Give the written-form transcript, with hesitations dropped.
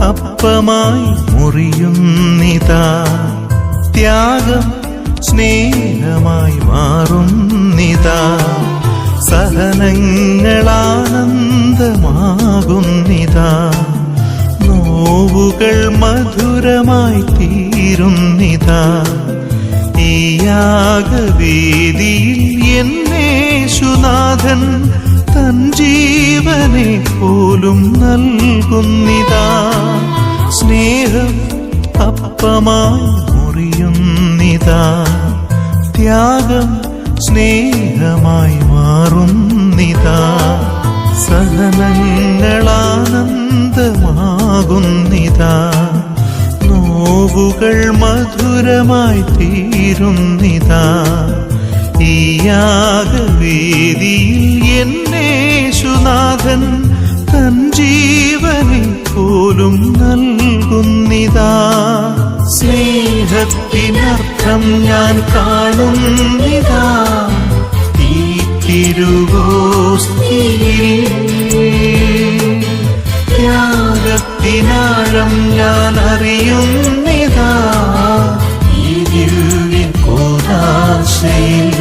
അപ്പമായി മുറിയുന്നിതാ. ത്യാഗം സ്നേഹമായി മാറുന്നിതാ. സഹനങ്ങളാനന്ദമാകുന്നിതാ. നോവുകൾ മധുരമായി തീരുന്നിതാ. ഈ യാഗവേദിയിൽ എന്നേശുനാഥൻ തൻ ജീവനെ പോലും നൽകുന്നിതാ. സ്നേഹം അപ്പമായി മുറിയുന്നിതാ. ത്യാഗം സ്നേഹമായി മാറുന്നിതാ. സഹനങ്ങളാനന്ദമാകുന്നിതാ. നോവുകൾ മധുരമായി തീരുന്നിതാ. ഈ യാഗവേദിയിൽ എന്നേശുനാഥൻ തൻ ജീവനെ പോലും നൽകുന്നിതാ. സ്നേഹത്തിനർത്ഥം ഞാൻ കാണുന്നിതാ. ഈ തിരുവോസ്തിയിൽ ത്യാഗത്തിനാഴം ഞാൻ അറിയുന്നിതാ. ഈ ദിവ്യ കൂദാശയിൽ